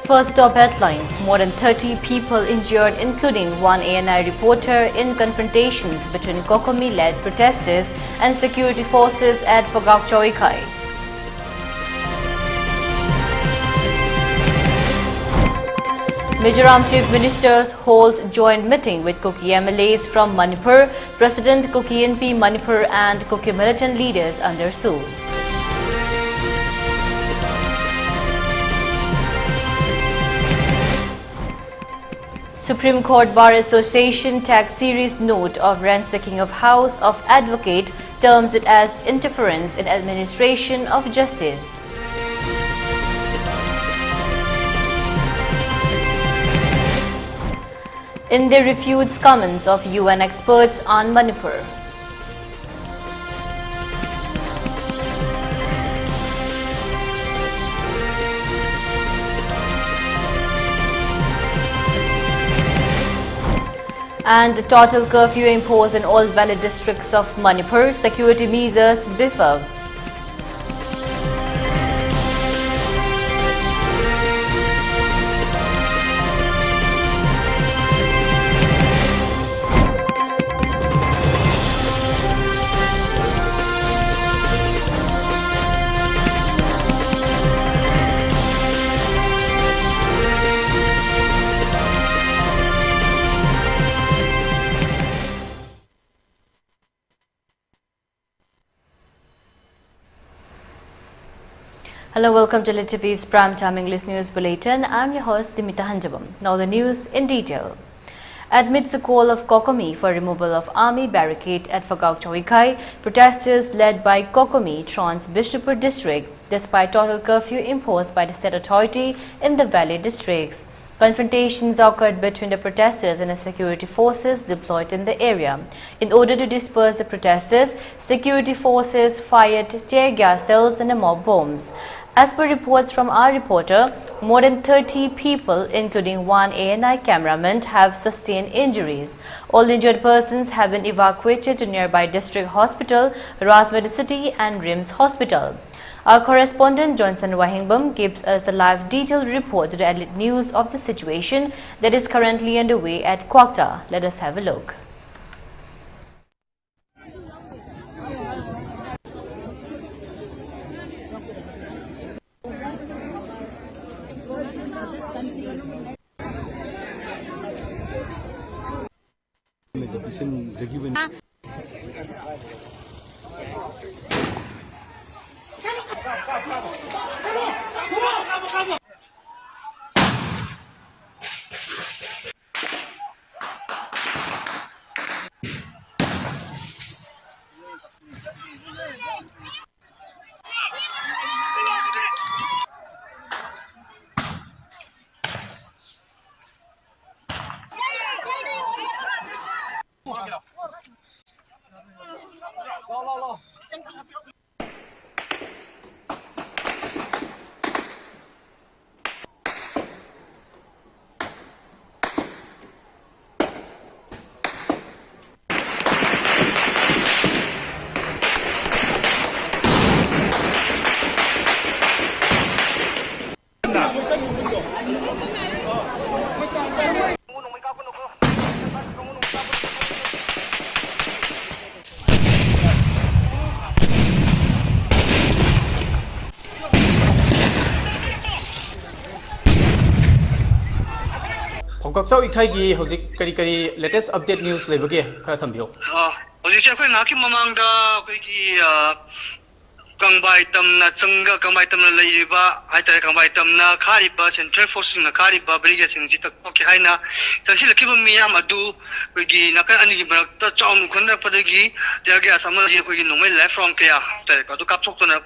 First top headlines, more than 30 people injured including one ANI reporter in confrontations between Kokomi-led protesters and security forces at Phogakchawikhay. Mizoram Chief Ministers holds joint meeting with Kuki MLAs from Manipur, President Kuki NP Manipur and Kuki militant leaders under Sue. Supreme Court Bar Association takes serious note of ransacking of House of Advocate, terms it as interference in administration of justice. India refutes comments of UN experts on Manipur. And total curfew imposed in all valley districts of Manipur, security measures beef up. Hello, welcome to ELITETV's Primetime English News Bulletin. I'm your host Deemita. Now the news in detail. Amidst the call of Kokomi for removal of army barricade at Phogakchawikhay, protesters led by Kokomi trans Bishnupur district despite total curfew imposed by the state authority in the valley districts. Confrontations occurred between the protesters and the security forces deployed in the area. In order to disperse the protesters, security forces fired tear gas cells and mob bombs. As per reports from our reporter, more than 30 people, including one ANI cameraman, have sustained injuries. All injured persons have been evacuated to nearby district hospital, Rajmedicity City and RIMS Hospital. Our correspondent Johnson Wahingbam gives us the live detailed report to the Elite News of the situation that is currently underway at Kwakta. Let us have a look. Phogakchawikhay gi hojik kari latest update news lebage khara thambio hojik se khoi ngaki mamang da khoi gi kangbai tamna changa kangbai tamna leiba haitare kangbai tamna khariba central forces na khariba brigade sing ji tak ki haina chasi lakhiba miyam adu khoi gi nakan ani gi barak ta chaunu khonna padagi tiage asama gi khoi gi nomai left from kya tare ka du kapchok to na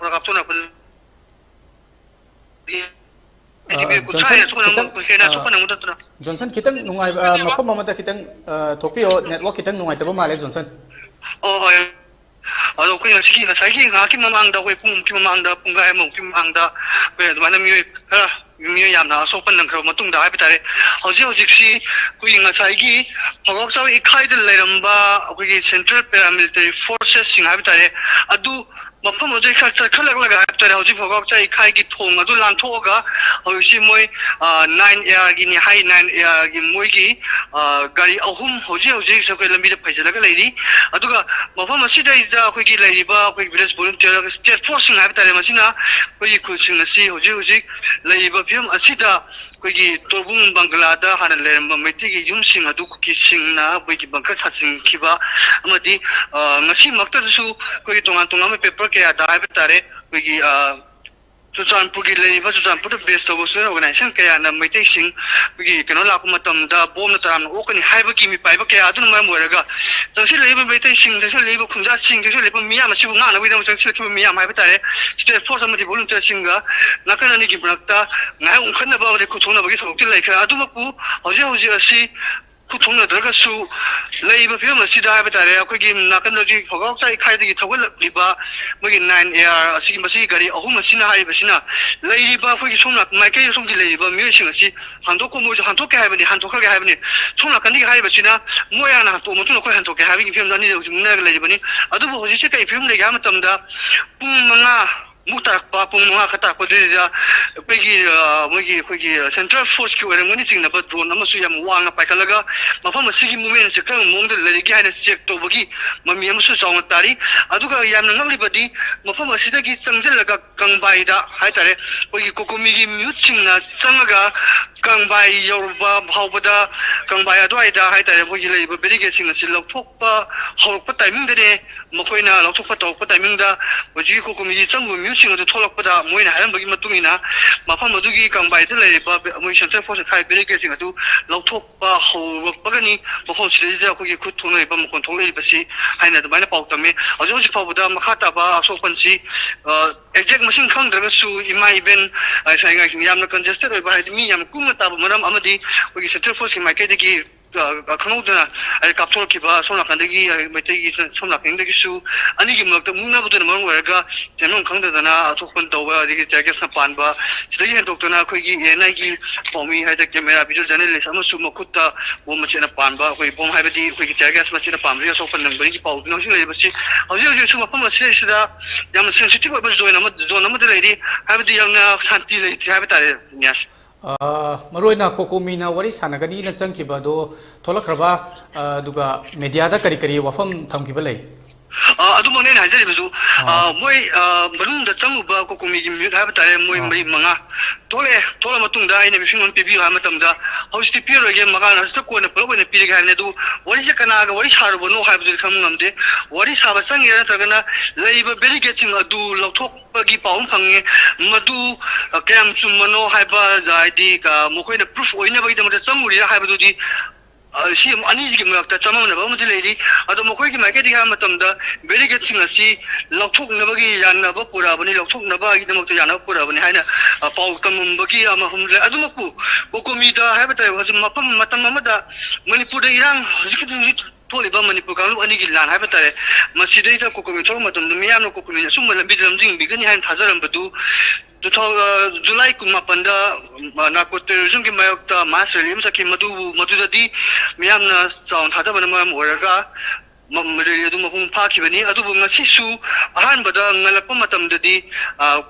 Johnson kitang nungai makom mamata kitang thokpio network kitang nungai tabo male Johnson alo ko ngasi nga sai nga ki mamang da ko pung ki mamang da pung ga mo ki mamang da be mana mi yam na so pan nang kro matung da ha bitare hoji si ku nga sai gi Phogakchawikhay de leramba ko gi central paramilitary forces sing ha bitare adu mafam adu khalak laga tare hoji phogak chai khai gi thong adu lan thoga hoji moi 9 air gi ni high 9 air gi moi gi gari ahum hoji sakai lambi da phaisala ga leiri aduga mafam asida ija khoi gi leiri ba khoi village volunteer state force ngai tare masina khoi khusing asi hoji leiri ba phim asida khoi torbung banglada hanan leramba meiti gi yumsing adu ki singna khoi gi bangka sasing khiba amadi ngasi makta su khoi tongan paper ke ada hai tare khoi Susanpur gi leiba Susanpur the best of us organization kaya na meite sing gi keno la kuma tam da bom na taram o kani haiba ki mi paiba kaya adun ma moraga jangsi leiba meite sing jangsi leiba khunja sing jangsi leiba miya ma sibu nga na wi da jangsi ki miya ma ba tare state force ma di volunteer singa nakana ni gi brakta ngai un khanna ba re ku thona ba gi thok til lai kha adu ma ku hoji asi ku thona daga su leiba phim ma sida ba tare akoi gi nakana ji phogok sai khai di thogol liba ma gi 9 air asi masi gari ahum asina hai basina leiba khoi gi somna mai ke som gi leiba mi sing asi hanto ko mo hanto ke hai bani hanto ka hai bani somna kan di hai basina mo ya na to mo tu ko hanto ke hai gi phim ni de na ga leiba ni adu bo hoji se kai phim le ga ma tam da pung manga mutak pa pung mga kata ko dia pegi central force ki wala ngani singna ba drone na masu yam wang pa kalaga mafam sigi movement se kan mong de le gi hana check to bagi mami yam su song tari aduga yam na ngli badi mafam asida gi changjel laga kangbai da hai tare pegi kokomi gi mute singna sangaga kangbai yorba bhaubada kangbai adwai da hai tare pegi le ba beri ge singna si lokthok pa hok pa timing de makoina lokthok pa tok pa timing da pegi kokomi gi changbu sing adu tholak pada moina haram bagi matungina mafam adugi kangbai de le ba moi central force khai beri ge sing adu lokthok pa ho bagani mafam sire ja ko gi khut thonai ba mokon thonai basi haina da baina pau tame ajo ji pau da makhata ba asok pansi exact machine khang draga su imai ben sai ngai sing yamna congested oi ba mi yam kumna ta maram amadi ko gi central force mai ke de gi kanodana ai kaptol ki ba sona kandegi mete gi sona kandegi su ani gi mak ta mungna bu de mang waraga jenon khangda dana athokpan tawba digi tage sa pan ba sidagi hen doctor na khoi gi enai gi pomi hai ta camera video journalist ama su makutta bom ma chena pan ba khoi bom hai ba di khoi gi tage sa chena pan ri so pan nang bari gi pau no sing le ba si hoji su ma pam se sida yam sensitive ba join na de lady hai ba di yang na shanti le hai ba tare nyas Maroina Kokomina wari sanagani na changkiba do tholakhraba duga media da kari wafam thamkiba lei adu mone na jari bezu moi balum da changu ba kokomi gi mi ha ba tare moi mai manga tola matung da ine bising on pibi ha matam da hosti piro ge maga na sta ko na polo ne piri ga ne du wari se kana ga wari sar bo no ha bu kham ngamde wari sa ba sang ya ta gana leiba beri ge ching adu lokthok ba gi paum phange madu kem chum mano ha ba jai di ka mo khoi na proof oina ba gi da ma changu ri ha ba du di si ani ji ma ta chama na ba mu dilei ado mo khoi gi ma ke di ha matam da beri ge ching asi lokthok na ba gi yan na ba pura ba ni lokthok na ba gi da mo to yan na pura ba ni haina pau kam ba gi ama hum le ado mo ku ko mi da ha ba ta wa ma pam matam ma da Manipur da irang ji ki tholi ba Manipur ka lu ani gi lan ha ba ta ma si dei ta ko mi thong matam da mi yan ko mi sum ma bi dam jing bi ga ni hain thajaram ba du July kuma panda na ko terrorism ki mayok ta mass rally sa ki madu da di miyam na sound thada bana ma oraga mamre adu ma hum pha ki bani adu bu ngasi su ahan bada ngalakpa matam da di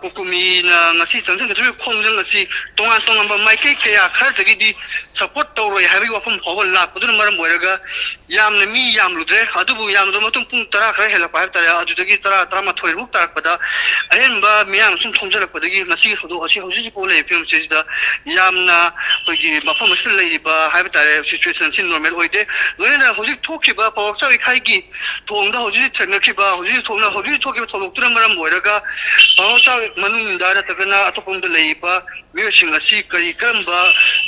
kokumi na ngasi changchang ka khongjang ngasi tongan ba mai kai kaya khar dagi di support to roi habi wa phum hobal la pudun maram oraga yam na mi yam ludre adu bu yam do matum pung tara khara hela pa tara adu dagi tara ma thoi muk tarak pada ahen ba miyam sum thomjala padagi ngasi hodo asi hoji ko le film se da yam na ko gi mafam sil le ba habi tara situation sin normal oide loina hoji thoki ba pawak chai khai gi thongda hoji chengki ba hoji thongna hoji thoki ba tholok tura maram oraga pawak chai manung da ta kana atopong da le ba mi sing asi kai kam ba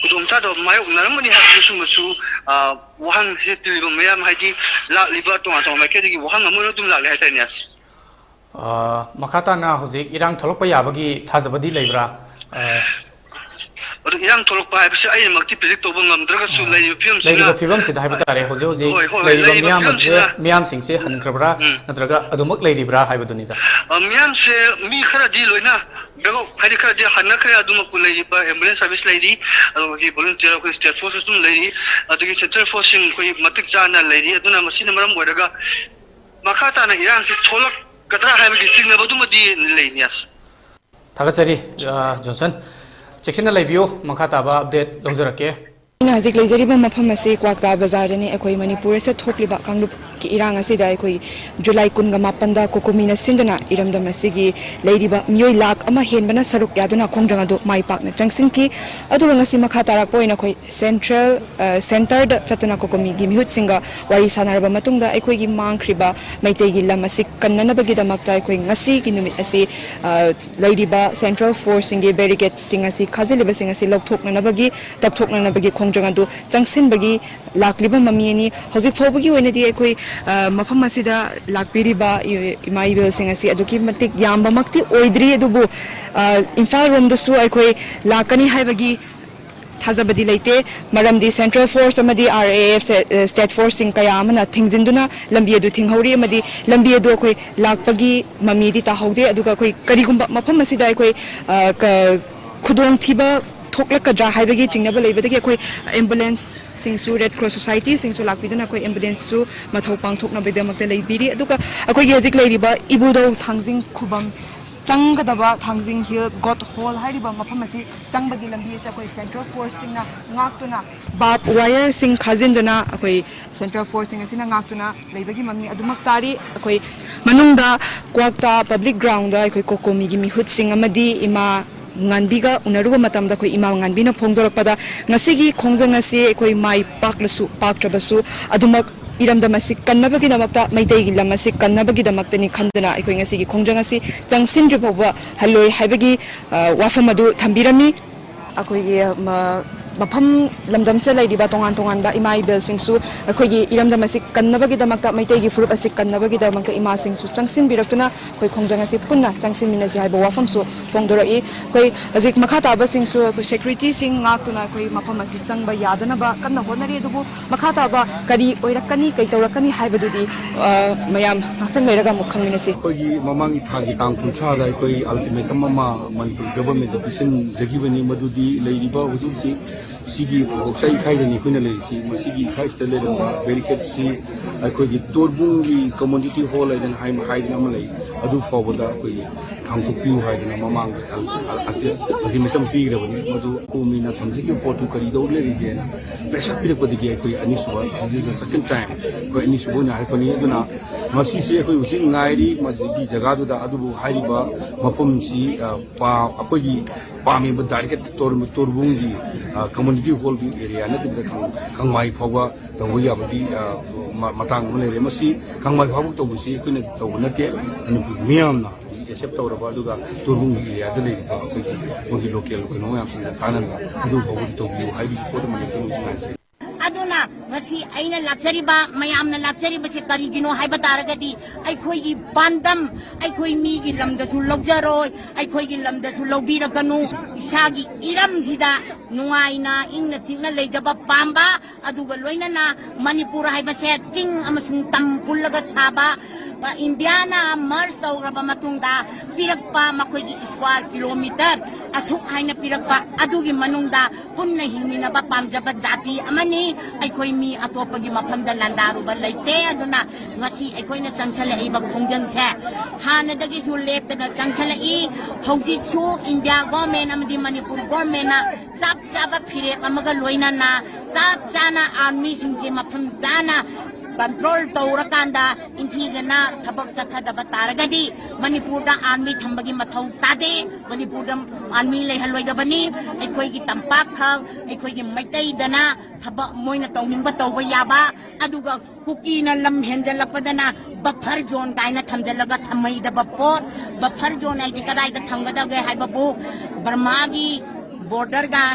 kudong cha do mayok naramani ha sum su wahang hitil ba mayam haji la liba to ma ke gi wahang amu dum la le ha tanias makata na hoji irang tholok pa yabagi thajabadi leibra adu irang tholok pa habisi ai makti predict to bangam draga su lai film sina lai film se dai batare hoji lai miyam sing se han krabra natraga adumak lai ribra haibaduni da miyam se mi khara di loina bego hari khara di hanna khara adumak lai ba ambulance service lai di adu gi volunteer ko state force sum lai di adu gi central force ko matik jana lai di aduna masina maram bodaga makata na irang se tholok कतरा हाइबगी चिंगनबदुमदी लेनियास थागचरी Johnson चेक्शन लाइबियो मखा ताबा update लौजरके हजिक लेजरीब मफम असे क्वाक्ता बाजारदनी अखोई मणिपुर से थोकलिबा कांगलुप की इरांग असिदा अखोई जुलाई 19 कोकोमीना सिंदना इरमदम असिगी लेरिबा मियोई लाख अमा हेनबना सरुक यादुना खोंजंग अदु माई पाकना चंगसिंग की अदु ngasi makha tarak poina khoi central centered chatuna kokomi gi mihut singa wari sanarba matungda akhoi gi mangkhriba maitei gi lam asi kannanabagi damakta akhoi ngasi gi numit asi leiriba central force singi barricade singa si khaziliba singa si lokthoknanabagi tapthoknanabagi खोंजंग अदु चंगसिनबगी लाकलिबा ममियनी हजिक फोबगी ओइनदी अखोई मफम असिदा लाकपिरिबा इमाइबेल सिंग असि अदुकी मतिक यामबमक्ति ओइद्री अदुबु इम्फाल रोमदसु अखोई लाकनी हाइबगी थाजबदी लेते मरमदी central force अमदी RAF state force सिंग कया अमना थिंगजिंदुना लंबी अदु थिंगहौरी अमदी लंबी अदु अखोई लाकपगी ममीदी ताहौदे अदुगा अखोई करिगुंबा मफम असिदा अखोई खुदोंग थिबा थोकलकद्रा हाइबगी चिंगनब लेबदगी अखोई एम्बुलेंस सिंगसु रेड क्रॉस सोसाइटी सिंगसु लाकपिदना अखोई एम्बुलेंस सु मथौ पांगथोकनबदमक्ते लेबिरी अदुगा अखोई हजिक लेरिबा इबुदो थांजिंग खुबम चंगदबा थांजिंग हिल गॉट हॉल हाइरिबा मफम असि चंगबगी लंबी से अखोई सेंट्रल फोर्स सिंगना ngakuna बाप वायर सिंग खाजिंदना अखोई सेंट्रल फोर्स सिंग असिना ngakuna लेबगी ममी अदुमक तारी अखोई मनुंगदा क्वाक्ता पब्लिक ग्राउंड दा अखोई कोकोमी गी मिहुत सिंग अमदी इमा nganbiga unaruba matamda khoi ima nganbina phongdorokpada ngasigi khongjangasi khoi mai paklasu paktrabasu adumak iramdamasi kannabagi damakta maitei gi lamasi kannabagi damakta ni khandana khoi ngasigi khongjangasi changsin riboba haloi haibagi wafamadu thambirami akhoi मफम लमदम से लाइदिबा तोंगान तोंगान बा इमाई bell सिंगसु अखोगी इरमदम असि कन्नबगी दमकता मैतेगी फुरुप असि कन्नबगी दमकता इमा सिंगसु चंगसिन बिरक्तुना खोई खोंजंग असि पुन्ना चंगसिन मिनसि हाइबो वाफमसु फोंदोरई खोई अजिक मखा ताबा सिंगसु खोई सेक्रेटरी सिंग ngakतुना खोई मफम असि चंगबा यादनबा कन्न होनरि दुबु मखा ताबा करी ओइरकनी कै तौरकनी हाइबदुदी मयाम नाथन लेरगा मुखंगमिनसि खोगी ममांग थागी कांग कुछादा खोई ultimatum mama Manpur government Obhijaan जगिबनी मदुदी लेरिबा हुजुसी सिगी फोक्साई खाइदनी खुना लेसी मसिगी खाइस्ते लेदन बैरिकेड सि अखोगी तोरबुंगी कम्युनिटी हॉल आइदन हाइम हाइदन अमलै अदु फौबदा अखोगी थांगथुपिउ हाइदन ममांग अल्टीमेटम पीग्रबनी मदु कोमिना थमजिगी पोर्टु करी दौले रिगेन प्रेशर पिरपदिगी अखोई अनिसुबा this is the second time को अनिसुबो नारपनी अदुना मसी से अखोई उसिन नाइरी मजिगी जगादुदा अदुबु हाइरिबा मफमसी पा अखोगी पामिबा डायरेक्ट तोरबुंगी कम्युनिटी हॉल की एरिया ने तुम कंगमाई फावा तब याबदी मतंग में ले मसी कंगमाई फावा तो बुसी कुने तो नते मियाम ना एक्सेप्ट तौरबा दुगा तुरुंग एरिया दे लेबा कोगी लोकल कनो याम सिन तानन दु फावा तो बिउ हाइबी कोड मने तो नासे अदुना मसी आइना लाक्चरीबा मयामना लाक्चरीबा से करिगिनो हाइबा तारगदी अखोइगी पांदम अखोइ मीगी लमदसु लौजरोय अखोइगी लमदसु लौबीरकनु इसागी इरमसिदा नुंगाइना इंगना चिंगना लेजबा पांबा अदुगा लोइनाना मणिपुर हाइबसे चिंग अमसुंग तम पुल्लगा साबा इंडिया ना मर्ज तौरबा मतुंगदा पिरक्पा मखोइगी स्क्वायर किलोमीटर असुक हाइना पिरक्पा अदुगी मनुंगदा पुन्ना हिंगमिनबा पामजबा जाति अमनी अखोइ मी अतोपगी मफमदा लंदारुबा लेते अदुना ngasi अखोइना चंगसलई बा खोंजंगसे हानदगी सु लेपतना चंगसलई हौजी सु इंडिया गवर्नमेंट अमदी मणिपुर गवर्नमेंट ना चाप चाबा फिरे अमगा लोइनाना चाप चाना आर्मी सिंजे मफम जाना कंट्रोल तौरकांदा इंथीजना थबक चथदबा तारगदी मणिपुरदा आर्मी थंबगी मथौ तादे मणिपुरदा आर्मी लेहलोइदबनी अखोइगी तंपाक खग अखोइगी मैतैदना थबक मोइना तौनिंगबा तौबा याबा अदुगा कुकीना लम हेंजलपदना बफर जोन काइना थमजलगा थमैदबा पोट बफर जोन आइदि कदाइदा थंगदगे हाइबबु बर्मागी बॉर्डर गा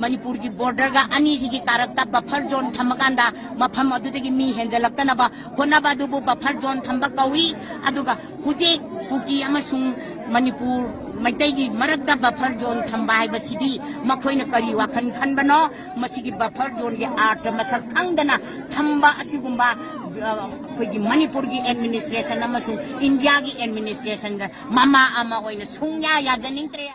मणिपुर की बॉर्डर का अनी की तारकता बफर जोन थमकांदा मफम अदुदगी मी हेंजलक्तनबा होनबा दुबु बफर जोन थंबा कौई अदुगा हुजे कुकी अमसुंग मणिपुर मैतैगी मरकता बफर जोन थंबा हाइबसिदी मखोइना करी वाखन खनबनो मसिगी बफर जोन के आर्ट मसक खंगदना थंबा असिगुंबा अखोइगी मणिपुर की एडमिनिस्ट्रेशन अमसुंग इंडिया की एडमिनिस्ट्रेशन मामा अमा ओइना सुंया याजनिंगत्रे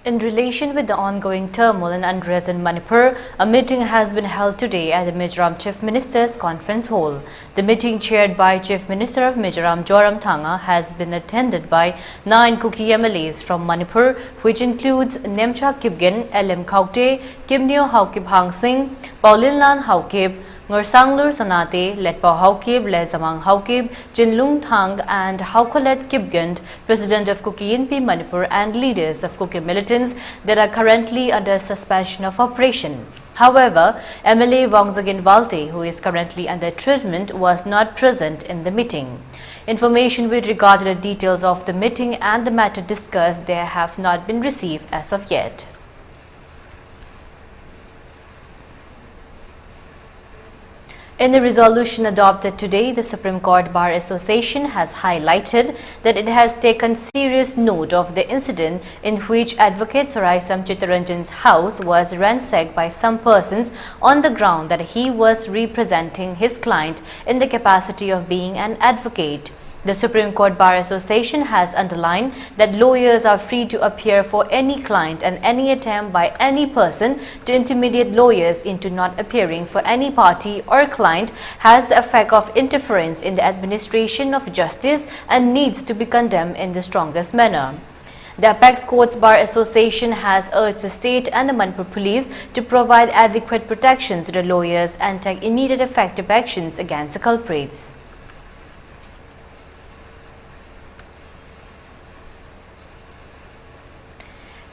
In relation with the ongoing turmoil and unrest in Manipur, a meeting has been held today at the Mizoram Chief Minister's Conference Hall. The meeting, chaired by Chief Minister of Mizoram Joramthanga, has been attended by 9 Kuki MLAs from Manipur, which includes Nemcha Kipgen, LM Kaukte, Kimneo Haukip Hang Singh, Paulinlan Haukip, Ngursanglur Sanate, Letpao Haukib, Lezamang Haukib, Jinlung Thang and Haukolet Kipgund, President of Kuki INP Manipur, and leaders of Kuki militants that are currently under suspension of operation. However, MLA Wangzagin Walte, who is currently under treatment, was not present in the meeting. Information with regard to the details of the meeting and the matter discussed there have not been received as of yet. In the resolution adopted today, the Supreme Court Bar Association has highlighted that it has taken serious note of the incident in which Advocate Soraisam Chittaranjan's house was ransacked by some persons on the ground that he was representing his client in the capacity of being an advocate. The Supreme Court Bar Association has underlined that lawyers are free to appear for any client, and any attempt by any person to intimidate lawyers into not appearing for any party or client has the effect of interference in the administration of justice and needs to be condemned in the strongest manner. The Apex Courts Bar Association has urged the state and the Manipur police to provide adequate protection to the lawyers and take immediate effective actions against the culprits.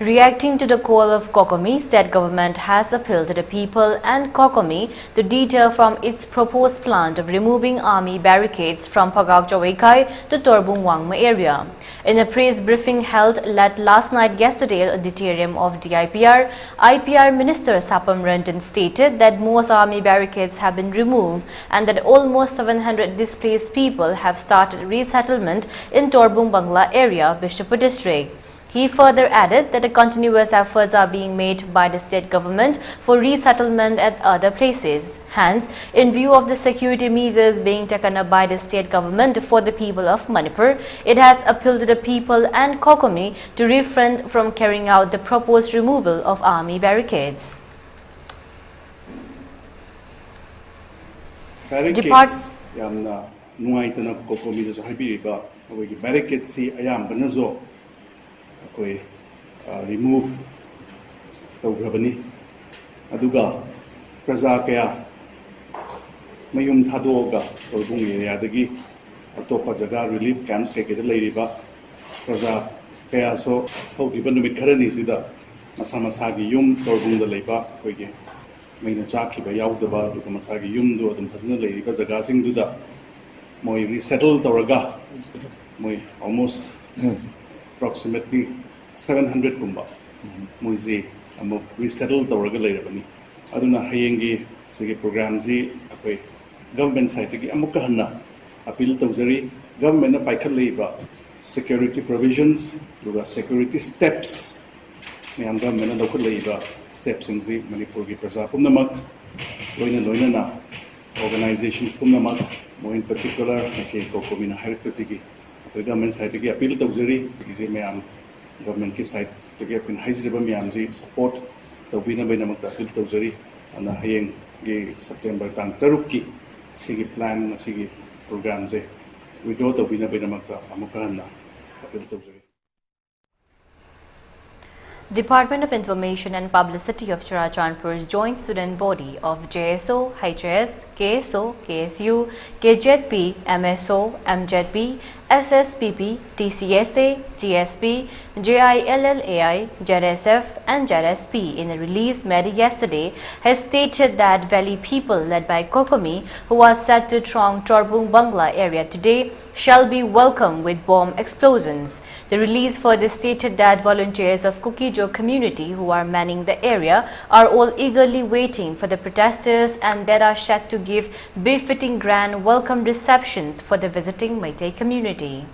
Reacting to the call of Kokomi, state government has appealed to the people and Kokomi to deter from its proposed plan of removing army barricades from Pagauk Chawaikai to Torbung Wangma area. In a press briefing held last night yesterday at the auditorium of DIPR, IPR Minister Sapam Ranjan stated that most army barricades have been removed and that almost 700 displaced people have started resettlement in Torbung Bangla area, Bishopur district. He further added that the continuous efforts are being made by the state government for resettlement at other places. Hence, in view of the security measures being taken up by the state government for the people of Manipur, it has appealed to the people and Kokomi to refrain from carrying out the proposed removal of army barricades. Barricades yamna nuaitana Kokomi da haibiriba awagi barricades si ayambana zo akoi remove tawgrabani aduga praja kaya mayum thadoga torbung area dagi atopa jaga relief camps ke ke leiriba praja kaya so thodiba numit kharani sida masa masagi yum torbung da leiba koige maina chakhiba yaudaba aduga masagi yum do adum phajna leiriba jaga sing duda moi resettle tawraga moi almost approximately 700 kumba muizi amo resettle tawraga leirabani aduna hayengi sigi program ji akoi government side gi amukka hanna appeal tawjari government na paikhat leiba security provisions duga security steps mayam government na dokhat leiba steps ji Manipur gi praja pumnamak loina na organizations pumnamak mo in particular ase Kokomi na harkasi gi government side ki appeal tawjari ji mayam government ki side to get in hajriba mayam ji support tawbina baina mak appeal tawjari ana hayeng ge September tang 3 ki sigi plan sigi program je withdraw tawbina baina mak amuka hanna appeal tawjari. Department of Information and Publicity of Churachandpur's joint student body of JSO, HIS, KSO, KSU, KZP, MSO, MZP, SSPP, TCSA, GSP, JILLAI, JRSF and JRSP in a release made yesterday has stated that Valley people led by Kokomi, who are set to throng Torbung Bangla area today, shall be welcomed with bomb explosions. The release further stated that volunteers of Kukijo community who are manning the area are all eagerly waiting for the protesters and that are set to give befitting grand welcome receptions for the visiting Meitei community.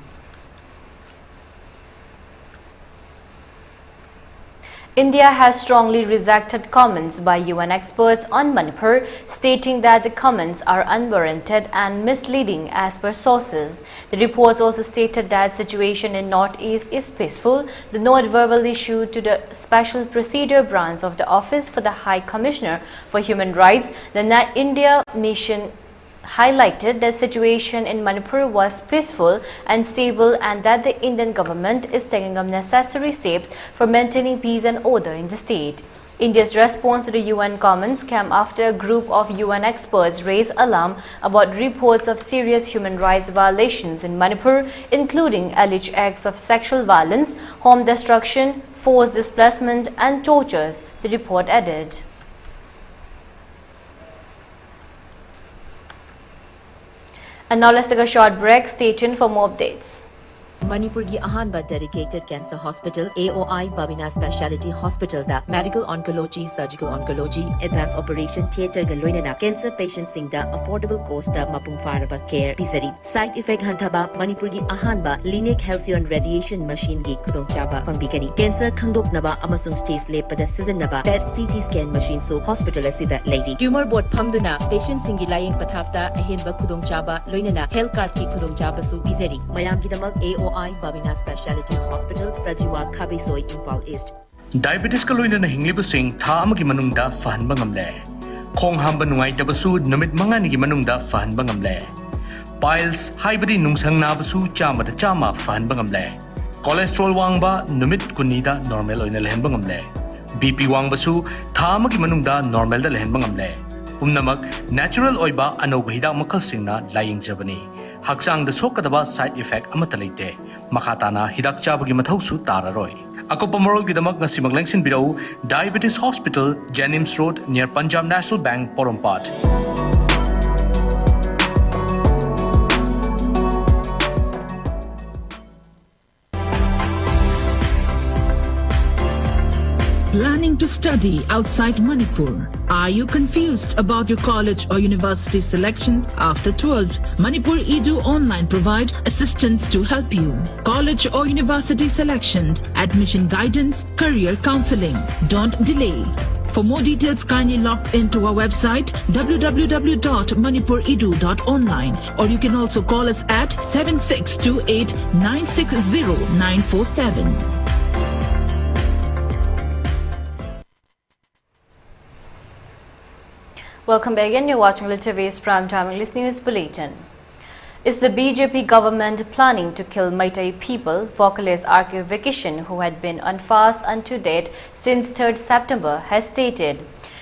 India has strongly rejected comments by UN experts on Manipur, stating that the comments are unwarranted and misleading as per sources. The reports also stated that situation in Northeast is peaceful. The note verbally issued to the Special Procedure Branch of the Office for the High Commissioner for Human Rights, the India mission highlighted that situation in Manipur was peaceful and stable and that the Indian government is taking up necessary steps for maintaining peace and order in the state. India's response to the UN comments came after a group of UN experts raised alarm about reports of serious human rights violations in Manipur, including alleged acts of sexual violence, home destruction, forced displacement and tortures, the report added. And now let's take a short break. Stay tuned for more updates. Manipur gi ahanba dedicated cancer hospital AOI Babina Specialty Hospital da medical oncology, surgical oncology, advanced operation theater ga loinana cancer patients sing da affordable cost da mapung faraba care pisari. Side effect hantaba Manipur gi ahanba linear halcyon radiation machine gi khudong chaba pangbigani. Cancer khangdoknaba amasung stage lepada sizinaba PET CT scan machine so hospital asida lady. Tumor board phamduna patient sing gi laying pathapta ahenba khudong chaba loinana health card ki khudong chaba su pisari. Mayam gi damak AOI Babina Specialty Hospital, Sajiwa Kabisoi, Impal East. Diabetes kaloina na hinglibu sing tha amagi manungda fahanba ngamle. Khong hamba nungai tabasu namit mangani gi manungda fahanba ngamle. Piles haibadi nungsang nabasu chama da chama fahanba ngamle. Cholesterol wangba namit kunida normal oina lehenba ngamle. BP wangbasu tha amagi manungda normal da lehenba ngamle. Umnamak natural oiba anoba hidak makal singna laying jabani. Haksang da sokadaba side effect amata leite. Makatana hidak chabagi mathausu tararoi. Ako pamorol gidamak ngasi maglengsin birau Diabetes Hospital, Jennings Road near Punjab National Bank, Porompat. Planning to study outside Manipur? Are you confused about your college or university selection after 12? Manipur Edu Online provides assistance to help you. College or university selection, admission guidance, career counseling. Don't delay. For more details, kindly log into our website www.manipuredu.online or you can also call us at 7628 960 947. Welcome back again. You're watching ELITETV's Primetime English News Bulletin. Is the BJP government planning to kill Meitei people? Vocalist R.K. Vikishan, who had been on fast unto date since 3rd September, has stated.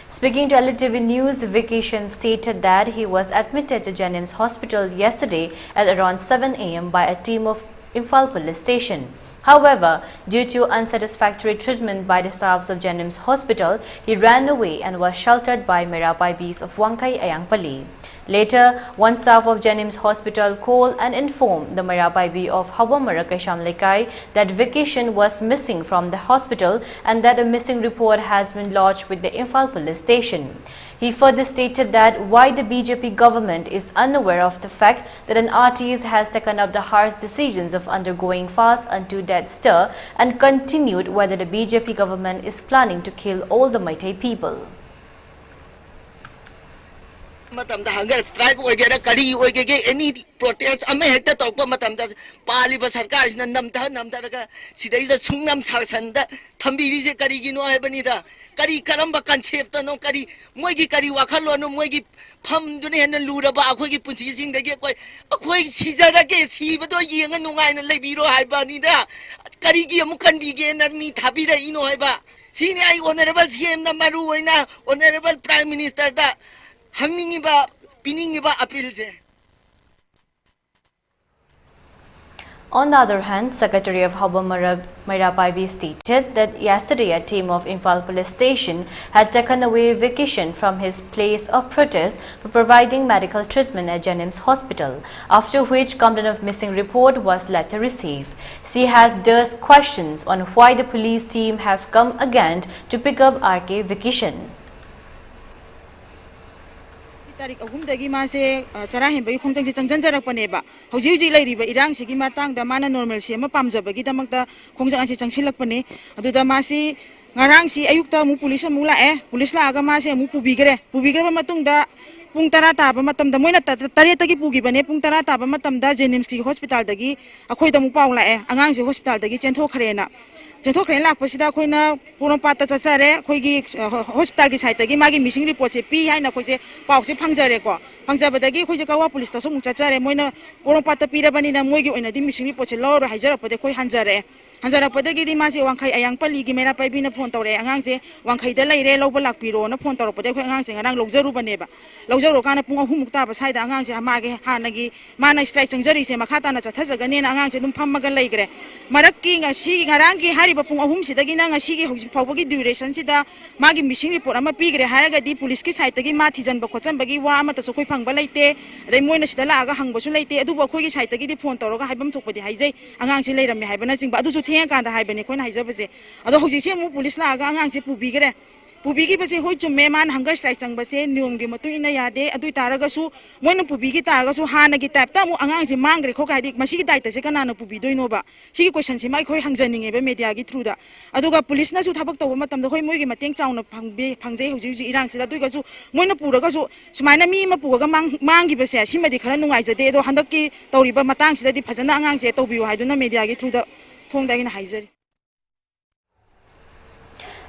Speaking to ELITETV News, Vikishan stated that he was admitted to Jennings Hospital yesterday at around 7 a.m. by a team of Imphal Police Station. However, due to unsatisfactory treatment by the staffs of Jennings Hospital, he ran away and was sheltered by Merapaibis of Wangkai Ayangpali. Later, one staff of Jennings Hospital called and informed the Merapaibi of Hawamara that Vikishan was missing from the hospital and that a missing report has been lodged with the Imphal Police Station. He further stated that why the BJP government is unaware of the fact that an artist has taken up the harsh decisions of undergoing fast unto death stir and continued whether the BJP government is planning to kill all the Meitei people. matamda hunger strike oigera kari oigege any protest ame hekta tokpa matamda paliba sarkar sina namda daga sidai ja sungnam saksanda thambiri je kari gino hebani da kari karamba concept no kari moigi kari wakhalo no moigi pham dune hen luraba akhoi gi punchi sing dage koi akhoi sijara ke sibado yenga nungai na lebiro haibani da kari gi amukan bige na mi thabira ino haiba sini ai honorable CM na maru oina honorable prime minister da On the other hand, Secretary of Hawamara Merapaibi stated that yesterday a team of Imphal Police Station had taken away Vikishan from his place of protest for providing medical treatment at Jennings Hospital, after which complaint of missing report was later received. She has thus questions on why the police team have come again to pick up RK Vikishan. Tarik ahum dagi mase charahin bai khongtang se changjan jarak paneba hoji hoji lai riba irang sigi matang da mana normal se ma pamjabagi damakta khongjang ase changsilak pane aduda masi ngarang si ayukta mu police mu police la aga ma se mu pubigre ba matungda pung tara taba matamda moina tare tagi pugi bane pung tara taba matamda Jenims ki hospital dagi akhoi da mu paw la angang si hospital dagi chentho khrena lak pasida khoina puron pata chachare khoi gi hospital ki site dagi magi missing report se pi haina khoi se paw se phangjare ko phangjabadagi khoi je kawa police station mu chachare moina puron pata pira bani na moigi oina di missing report se lor haijara pade khoi hanjare ꯄꯗꯒꯤ ꯗꯤ ꯃꯥꯁꯤ ꯋꯥꯡꯈꯩ ꯑꯌꯥꯡꯄꯜꯂꯤꯒꯤ ꯃꯩꯔꯥ ꯄꯥꯏꯕꯤꯅ phone ꯇꯧꯔꯛꯑꯦ ꯑꯉꯥꯡꯁꯦ ꯋꯥꯡꯈꯩꯗ ꯂꯩꯔꯦ ꯂꯧꯕ ꯂꯥꯛꯄꯤꯔꯣꯅ phone ꯇꯧꯔꯛꯄꯗ ꯑꯩꯈꯣꯏ ꯑꯉꯥꯡꯁꯦ ꯉꯔꯥꯡ ꯂꯧꯖꯔꯨꯕꯅꯦꯕ ꯂꯧꯖꯔꯨꯀꯥꯟꯗ ꯄꯨꯡ 3ꯃꯨꯛ ꯇꯥꯕ ꯁꯥꯏꯗ ꯑꯉꯥꯡꯁꯦ ꯃꯥꯒꯤ ꯍꯥꯟꯅꯒꯤ ꯃꯥꯅ ꯁ꯭ꯇ꯭ꯔꯥꯏꯛ ꯆꯪꯖꯔꯤꯁꯦ ꯃꯈꯥ ꯇꯥꯅ ꯆꯠꯊꯖꯒꯅꯦꯅ ꯑꯉꯥꯡꯁꯦ ꯑꯗꯨꯝ ꯐꯝꯃꯒ ꯂꯩꯈ꯭ꯔꯦ ꯃꯔꯛꯀꯤ ꯉꯁꯤ ꯉꯔꯥꯡꯒꯤ ꯍꯥꯏꯔꯤꯕ ꯄꯨꯡ 3ꯁꯤꯗꯒꯤꯅ ꯉꯁꯤꯒꯤ ꯍꯧꯖꯤꯛ ꯐꯥꯎꯕꯒꯤ ꯗ꯭ꯌꯨꯔꯦꯁꯟꯁꯤꯗ ꯃꯥꯒꯤ ꯃꯤꯁꯤꯡ ꯔꯤꯄꯣꯔꯠ ꯑꯃ ꯄꯤꯈ꯭ꯔꯦ ꯍꯥꯏꯔꯒꯗꯤ ꯄꯨꯂꯤꯁꯀꯤ ꯁꯥꯏꯠꯇꯒꯤ ꯃꯥ ꯊꯤꯖꯟꯕ ꯈꯣꯠꯆꯟꯕꯒꯤ ꯋꯥ ꯑꯃꯠꯇꯁꯨ ꯑꯩꯈꯣꯏ ꯐꯪꯕ ꯂꯩꯇꯦ ꯑꯗꯩ ꯃꯣꯏꯅ ꯁꯤꯗ ꯂꯥꯛꯑꯒ ꯍꯪꯕꯁꯨ ꯂꯩꯇꯦ ꯑꯗꯨꯕꯨ ꯑꯩꯈꯣꯏꯒꯤ ꯁꯥꯏꯠꯇꯒꯤꯗꯤ ꯐꯣꯟ ꯇꯧꯔꯒ ꯍꯥꯏꯐꯝ ꯊꯣꯛꯄꯗꯤ ꯍꯥꯏꯖꯩ ꯑꯉꯥꯡꯁꯦ ꯂꯩꯔꯝꯃꯦ ꯍꯥꯏꯕꯅꯆꯤꯡꯕ ꯑꯗꯨꯁꯨ ꯊꯦꯡꯉꯀꯥꯟꯗ ꯍꯥꯏꯕꯅꯦ ꯑꯩꯈꯣꯏꯅ ꯍꯥꯏꯖꯕꯁꯦ ꯑꯗꯣ ꯍꯧꯖꯤꯛꯁꯦ ꯑꯃꯨꯛ ꯄꯨꯂꯤꯁ ꯂꯥꯛꯑꯒ ꯑꯉꯥꯡꯁꯦ ꯄꯨꯕꯤꯈꯤꯕꯁꯦ ꯍꯣꯏ ꯆꯨꯝꯃꯦ ꯃꯥꯅ ꯍꯪꯒꯔ ꯁ꯭ꯇ꯭ꯔꯥꯏꯛ ꯆꯪꯕꯁꯦ ꯅꯤꯌꯣꯝꯒꯤ ꯃꯇꯨꯡ ꯏꯟꯅ ꯌꯥꯗꯦ ꯑꯗꯨ ꯇꯥꯔꯒꯁꯨ ꯃꯣꯏꯅ ꯄꯨꯕꯤꯈꯤ ꯇꯥꯔꯒꯁꯨ ꯍꯥꯟꯅꯒꯤ ꯇꯥꯏꯞꯇ ꯑꯃꯨꯛ ꯑꯉꯥꯡꯁꯦ ꯃꯥꯡꯈ꯭ꯔꯦ ꯈꯣꯠꯈ꯭ꯔꯦ ꯍꯥꯏꯗꯤ ꯃꯁꯤꯒꯤ ꯗꯥꯏꯇꯁꯦ ꯀꯅꯥꯅ ꯄꯨꯕꯤꯗꯣꯏꯅꯣꯕ ꯁꯤꯒꯤ ꯀꯣꯏꯁꯟꯁꯤꯃ ꯑꯩꯈꯣꯏ ꯍꯪꯖꯅꯤꯡꯉꯦꯕ ꯃꯦꯗꯤꯌꯥꯒꯤ ꯊ꯭ꯔꯨꯗ ꯑꯗꯨꯒ ꯄꯨꯂꯤꯁꯅꯁꯨ ꯊꯕꯛ ꯇꯧꯕ ꯃꯇꯝꯗ ꯍꯣꯏ ꯃꯣꯏꯒꯤ ꯃꯇꯦꯡ ꯆꯥꯎꯅ ꯐꯪꯖꯩ ꯍꯧꯖꯤꯛ ꯏꯔꯥꯡꯁꯤꯗ ꯑꯗꯨꯒꯁꯨ ꯃꯣꯏꯅ ꯄꯨꯔꯒꯁꯨ ꯁꯨꯃꯥꯏꯅ ꯃꯤ ꯑꯃ ꯄꯨꯔꯒ ꯃꯥꯡꯈꯤꯕꯁꯦ ꯁꯤꯃꯗꯤ ꯈꯔ ꯅꯨꯡꯉꯥꯏꯖꯗꯦ ꯑꯗꯣ ꯍꯟꯗꯛꯀꯤ ꯇꯧꯔꯤꯕ ꯃꯇꯥꯡꯁꯤꯗꯗꯤ ꯐꯖꯅ ꯑꯉꯥꯡꯁꯦ ꯇꯧꯕꯤꯌꯨ ꯍꯥꯏꯗꯨꯅ ꯃꯦꯗꯤꯌꯥꯒꯤ ꯊ꯭ꯔꯨꯗ ꯊꯣꯡꯗ ꯑꯩꯅ ꯍꯥꯏꯖꯔꯤ.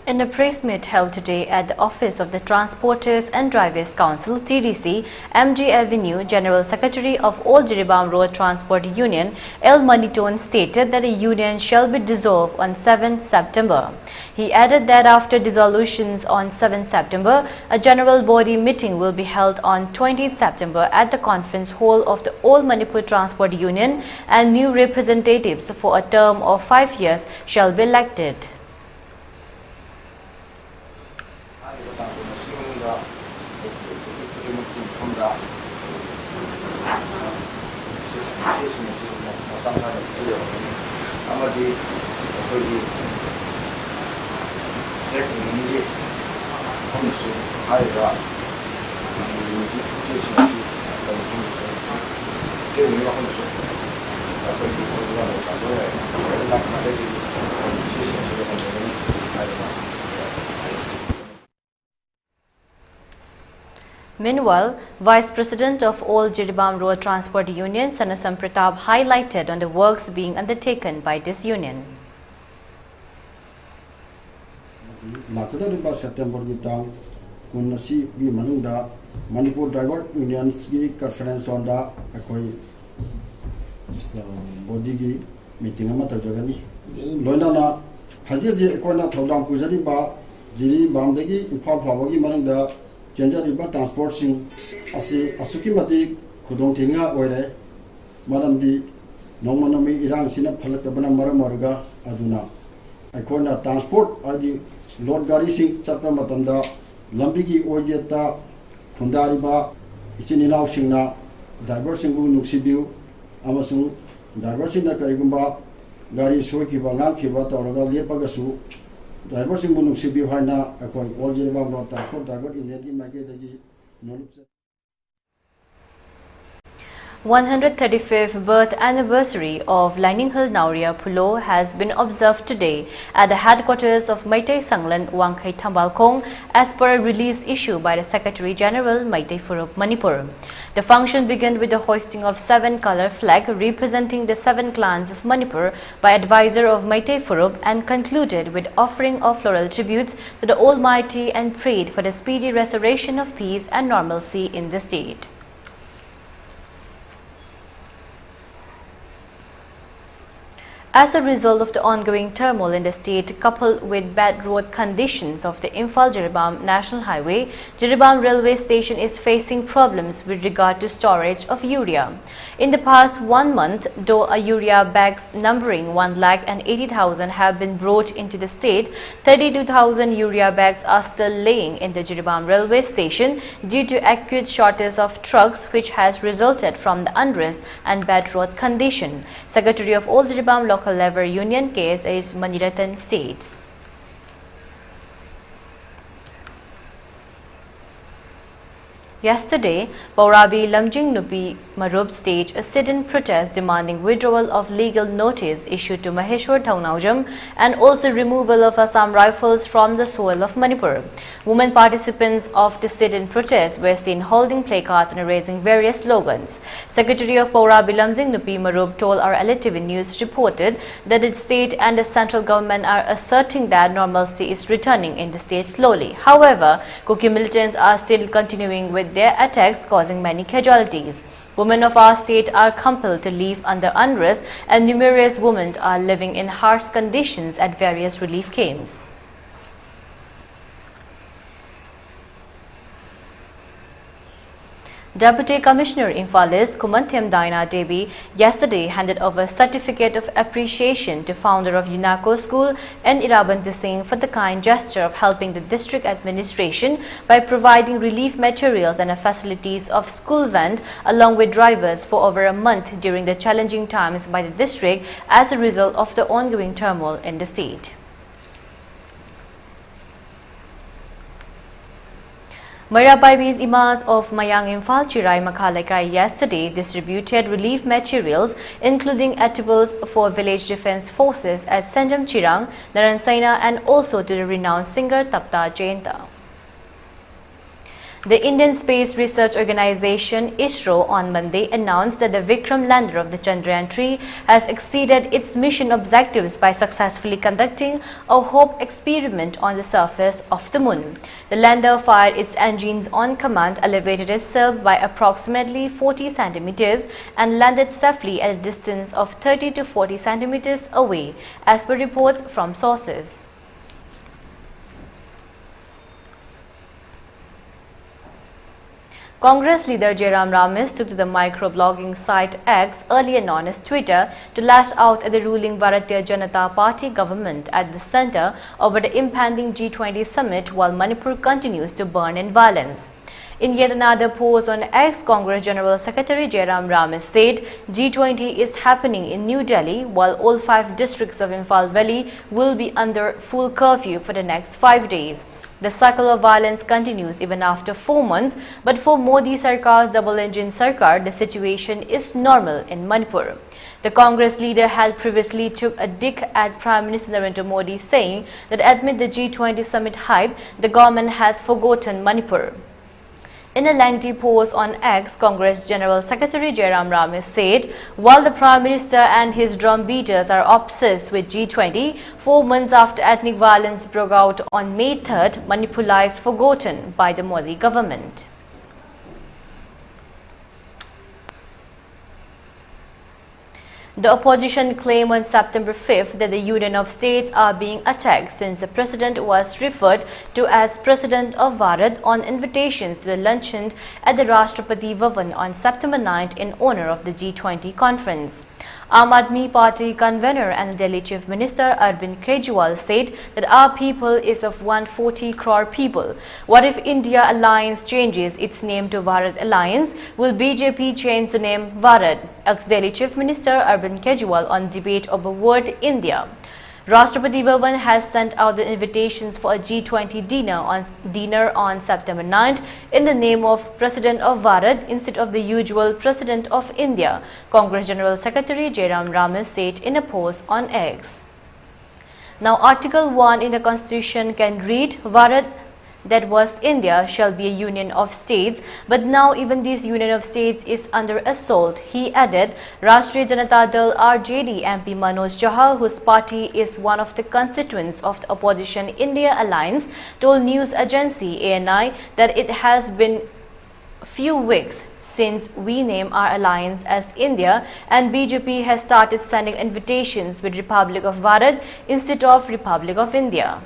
In a press meet held today at the office of the Transporters and Drivers Council (TDC), MG Avenue, General Secretary of All Jiribam Road Transport Union, L. Maniton, stated that the union shall be dissolved on 7 September. He added that after dissolutions on 7 September, a general body meeting will be held on 20 September at the conference hall of the All Manipur Transport Union, and new representatives for a term of 5 years shall be elected. Meanwhile, Vice President of All Jiribam Road Transport Union, Sanasam Pratap, highlighted on the works being undertaken by this union. September Kunasi B Manunda, Manipur Driver Unions conference on the body meeting Amata Jagani. Londana Haji Ekona Todam Puzari Ba, Jiri Bamdegi, Impal Pavagi Manunda. Genja riba transport sing asuki mati kudong tinga oire maram di nongmanami irang sina phalaktabana maram orga aduna aikona transport adi load gari sing chapra matamda lambigi ojeta khundariba ichininaw singna driver singbu nuksibiu amasung driver singna kaigumba gari soikiba ngakhiba tawraga lepagasu driver sing bunuk sibi haina akoi all Jiribam road transport driver union ki mage dagi nolup 135th birth anniversary of Lining Hill Nauria Pulo has been observed today at the headquarters of Meitei Sanglan Wangkai Thambalkong as per a release issued by the Secretary General Meitei Furup Manipur. The function began with the hoisting of 7-color flag representing the 7 clans of Manipur by advisor of Meitei Furup and concluded with offering of floral tributes to the Almighty and prayed for the speedy restoration of peace and normalcy in the state. As a result of the ongoing turmoil in the state, coupled with bad road conditions of the Imphal-Jiribam National Highway, Jiribam railway station is facing problems with regard to storage of urea. In the past 1 month, though a urea bags numbering 1,80,000 have been brought into the state, 32,000 urea bags are still laying in the Jiribam railway station due to acute shortage of trucks, which has resulted from the unrest and bad road condition. Secretary of All Jiribam Local Labor Union KSA's Maniratan states. Yesterday, Paurabi Lamjing Nupi Marub staged a sit-in protest demanding withdrawal of legal notice issued to Maheshwar Thaunawjam and also removal of Assam rifles from the soil of Manipur. Women participants of the sit-in protest were seen holding placards and raising various slogans. Secretary of Paurabi Lamjing Nupi Marub told our ELITETV News reported that the state and the central government are asserting that normalcy is returning in the state slowly. However, Kuki militants are still continuing with their attacks, causing many casualties. Women of our state are compelled to live under unrest, and numerous women are living in harsh conditions at various relief camps. Deputy Commissioner Infalis Kumanthem Daina Devi yesterday handed over a certificate of appreciation to founder of UNACO School and Irabanti Singh for the kind gesture of helping the district administration by providing relief materials and facilities of school van along with drivers for over a month during the challenging times by the district as a result of the ongoing turmoil in the state. Mayrapaibis Imas of Mayang Imphal Chirai Makhalaikai yesterday distributed relief materials including edibles for village defense forces at Sanjam Chirang, Naransaina and also to the renowned singer Tapta Jayanta. The Indian Space Research Organization ISRO on Monday announced that the Vikram lander of the Chandrayaan-3 has exceeded its mission objectives by successfully conducting a HOPE experiment on the surface of the moon. The lander fired its engines on command, elevated itself by approximately 40 centimeters and landed safely at a distance of 30 to 40 centimeters away, as per reports from sources. Congress leader Jairam Ramesh took to the microblogging site X, earlier known as Twitter, to lash out at the ruling Bharatiya Janata Party government at the center over the impending G20 Summit while Manipur continues to burn in violence. In yet another post on X, Congress General Secretary Jairam Ramesh said G20 is happening in New Delhi while all 5 districts of Imphal Valley will be under full curfew for the next 5 days. The cycle of violence continues even after 4 months, but for Modi Sarkar's double-engine Sarkar, the situation is normal in Manipur. The Congress leader had previously took a dig at Prime Minister Narendra Modi, saying that amid the G20 summit hype, the government has forgotten Manipur. In a lengthy post on X, Congress General Secretary Jairam Ramesh said, while the Prime Minister and his drumbeaters are obsessed with G20, 4 months after ethnic violence broke out on May 3rd, Manipur lies forgotten by the Modi government. The opposition claimed on September 5th that the Union of States are being attacked since the president was referred to as President of Bharat on invitations to the luncheon at the Rashtrapati Bhavan on September 9th in honor of the G20 conference. Aam Aadmi Party convener and Delhi Chief Minister Arvind Kejriwal said that our people is of 140 crore people. What if India Alliance changes its name to Bharat Alliance? Will BJP change the name Bharat? Asked Delhi Chief Minister Arvind Kejriwal on debate over word India. Rashtrapati Bhavan has sent out the invitations for a G20 dinner on September 9th in the name of President of Bharat instead of the usual President of India, Congress General Secretary Jairam Ramesh said in a post on X. Now, Article 1 in the Constitution can read Bharat, that was India, shall be a union of states, but now even this union of states is under assault. He added, Rashtriya Janata Dal RJD MP Manoj Jha, whose party is one of the constituents of the opposition India Alliance, told news agency ANI that it has been few weeks since we name our alliance as India and BJP has started sending invitations with Republic of Bharat instead of Republic of India.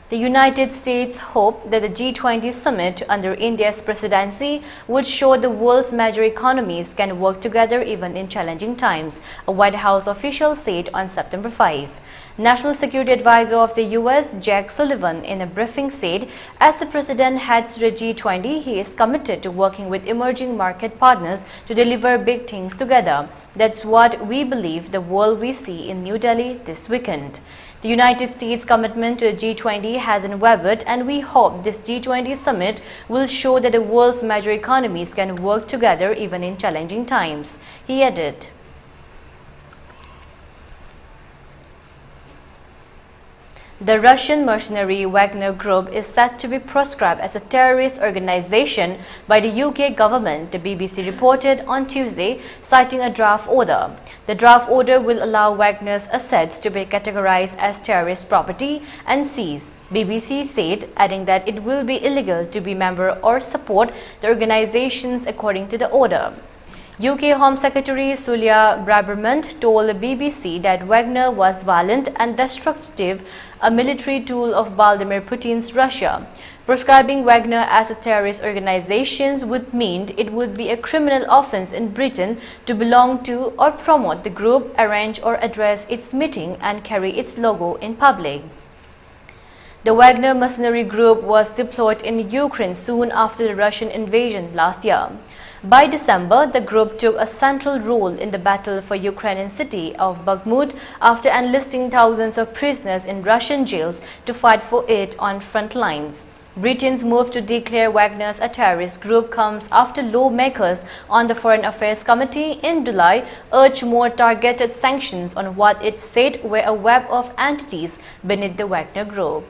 The United States hoped that the G20 summit under India's presidency would show the world's major economies can work together even in challenging times, a White House official said on September 5. National Security Advisor of the US, Jack Sullivan, in a briefing said, as the president heads to the G20, he is committed to working with emerging market partners to deliver big things together. That's what we believe the world we see in New Delhi this weekend. The The United States' commitment to the G20 hasn't wavered, and we hope this G20 summit will show that the world's major economies can work together even in challenging times, he added. The Russian mercenary Wagner Group is said to be proscribed as a terrorist organization by the UK government, the BBC reported on Tuesday, citing a draft order. The draft order will allow Wagner's assets to be categorized as terrorist property and seized, BBC said, adding that it will be illegal to be member or support the organizations according to the order. UK Home Secretary Sulia Braverman told the BBC that Wagner was violent and destructive, a military tool of Vladimir Putin's Russia. Proscribing Wagner as a terrorist organization would mean it would be a criminal offense in Britain to belong to or promote the group, arrange or address its meeting and carry its logo in public. The Wagner mercenary group was deployed in Ukraine soon after the Russian invasion last year. By December, the group took a central role in the battle for Ukrainian city of Bakhmut after enlisting thousands of prisoners in Russian jails to fight for it on front lines. Britain's move to declare Wagner a terrorist group comes after lawmakers on the Foreign Affairs Committee in July urged more targeted sanctions on what it said were a web of entities beneath the Wagner Group.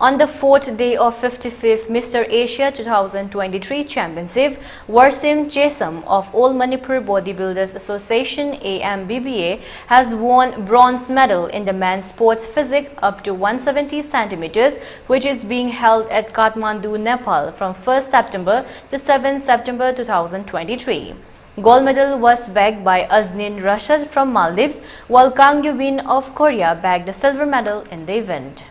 On the fourth day of 55th Mr. Asia 2023 Championship, Warsim Chesam of All Manipur Bodybuilders Association AMBBA has won bronze medal in the men's sports physique up to 170 centimeters, which is being held at Kathmandu, Nepal from 1st September to 7th September 2023. Gold medal was bagged by Aznin Rashad from Maldives, while Kang Yubin of Korea bagged the silver medal in the event.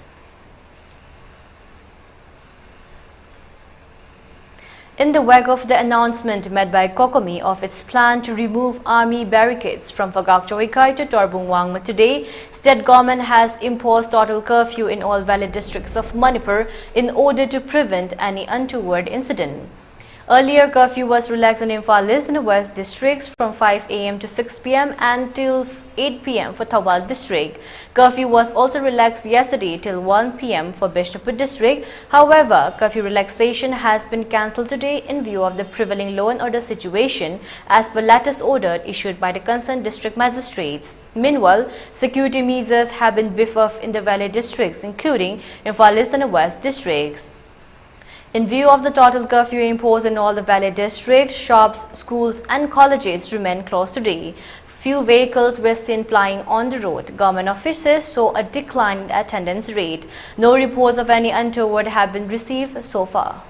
In the wake of the announcement made by Kokomi of its plan to remove army barricades from Phagakchawikai to Torbungwang today, state government has imposed total curfew in all valley districts of Manipur in order to prevent any untoward incident. Earlier, curfew was relaxed in Imphal East and West districts from 5 a.m. to 6 p.m. and till 8 p.m. for Thawal district. Curfew was also relaxed yesterday till 1 p.m. for Bishnupur district. However, curfew relaxation has been cancelled today in view of the prevailing law and order situation as per latest order issued by the concerned district magistrates. Meanwhile, security measures have been beefed up in the valley districts, including Imphal East and West districts. In view of the total curfew imposed in all the valley districts, shops, schools and colleges remain closed today. Few vehicles were seen plying on the road. Government officials saw a decline in attendance rate. No reports of any untoward have been received so far.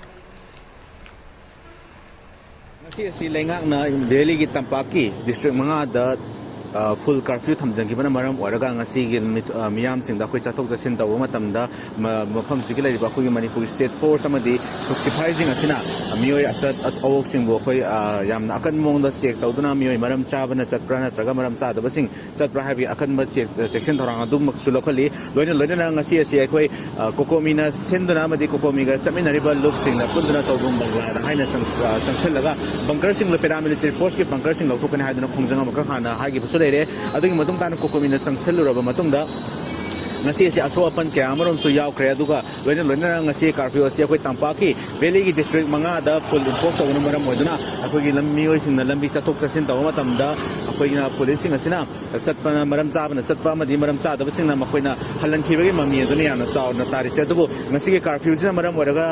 Full curfew thamjangibana maram oraga ngasi gi miyam singda khoi chathok jasin taw matamda mafam sigi lai ba khoi Manipur state force amadi siphai asina miyoi asat awok singbo khoi yamna akan mongda check tawduna miyoi maram chabana chatpra na traga maram sa da sing chatpra habi akan ba check section thorang adum maksulokhali loina ngasi asi khoi kokomina senduna amadi kokomiga chaminari ba lok singna punduna tawdum bangla da haina changsellaga bunker sing le paramilitary force ke bunker sing lokokani haiduna khongjanga maka khana hagi adung matung tan kokomina changseluraba matungda ngasi asi asoapan ke amarom su yaukre aduga loina ngasi curfew asi akoi tampaki valley gi district manga da full impose tawna maram moduna akoi gi lammi oi singna lambi chathok chasin taw matamda akoi na police sing asina chatpana maram chabana chatpa madi maram chada basingna makoina halan khibagi mami aduna yana sauna tarise adubu ngasi gi curfew sina maram oraga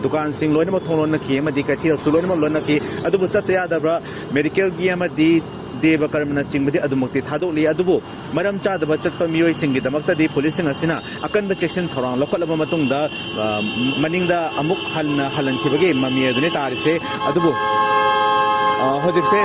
dukan sing loina mo thonlon na ki amadi kathi suloina mo lon na ki adubu chatya da bra medical gi amadi Deva Karmana Chingmadi Adumukti Thadoli Adubu, Madam Chadaba Chatpa Mio Singi, the Makta policing Asina, Akan the Chection Thoran, Lokalaba Matunda, Maninda Amuk Halan Kibagi, Mamia Dunita say Adubu. Hojik say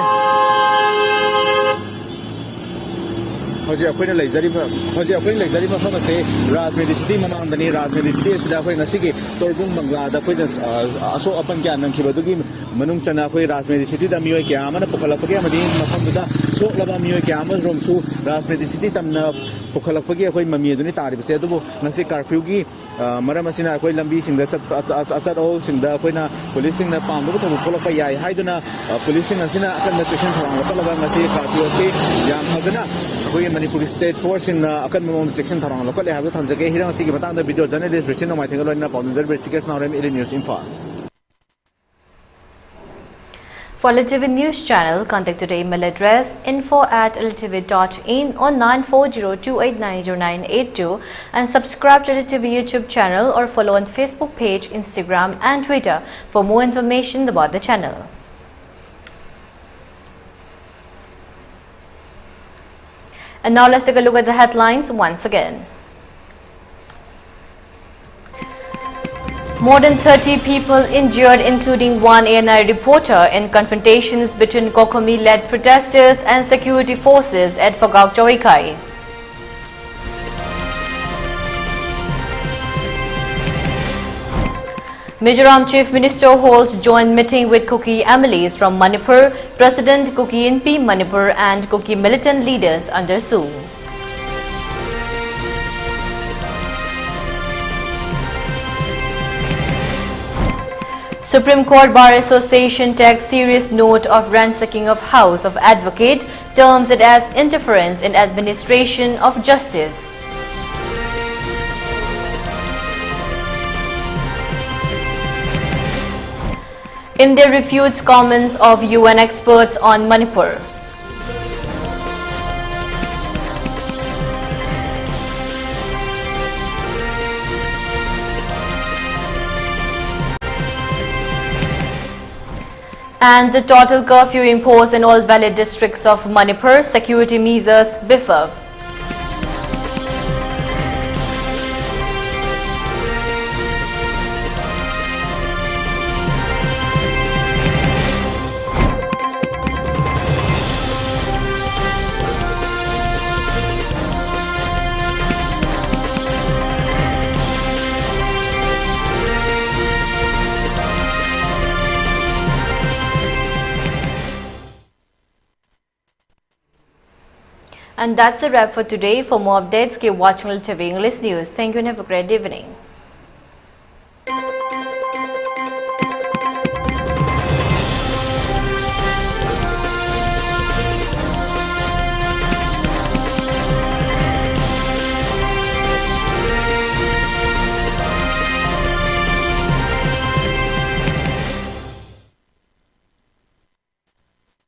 Hojia Queen Lazarima from say Ras Medicity Mamandani, Ras Medicity, Sidafay Nasiki, Torbung Bangla, the Queen Aso Apan Gan and Kibadugi, manung chana khoi Rajmedi city da mioi kya amana pukhalakpagi amadi mafam da soklaba mioi kya ama romsu Rajmedi city tamna pukhalakpagi khoi mami aduni tari base adubu ngasi curfew gi maram asina khoi lambi singda asat o singda khoina police singna pambu ko pulakpa yai haiduna police sing asina akan station thawang palaga ngasi curfew si yam hadana khoi Manipur state force in akan mom section thawang lokal le habda thanjage hirang si gi batang da video journalist Rishino mai thengal na pawner versikes now rem news info. For ELITETV News Channel, contact today email address info@elitv.in or 9402890982 and subscribe to ELITETV YouTube channel or follow on Facebook page, Instagram and Twitter for more information about the channel. And now let's take a look at the headlines once again. More than 30 people injured, including one ANI reporter, in confrontations between Kokomi-led protesters and security forces at Fagauk Chawikai. Mizoram Chief Minister holds joint meeting with Kuki MLAs from Manipur, President Kuki NP Manipur and Kuki militant leaders under Sue. Supreme Court Bar Association takes serious note of ransacking of House of Advocate, terms it as interference in administration of justice. India refutes comments of UN experts on Manipur. And the total curfew imposed in all valid districts of Manipur, security measures beefed up. And that's a wrap for today. For more updates, keep watching ELITETV English News. Thank you and have a great evening.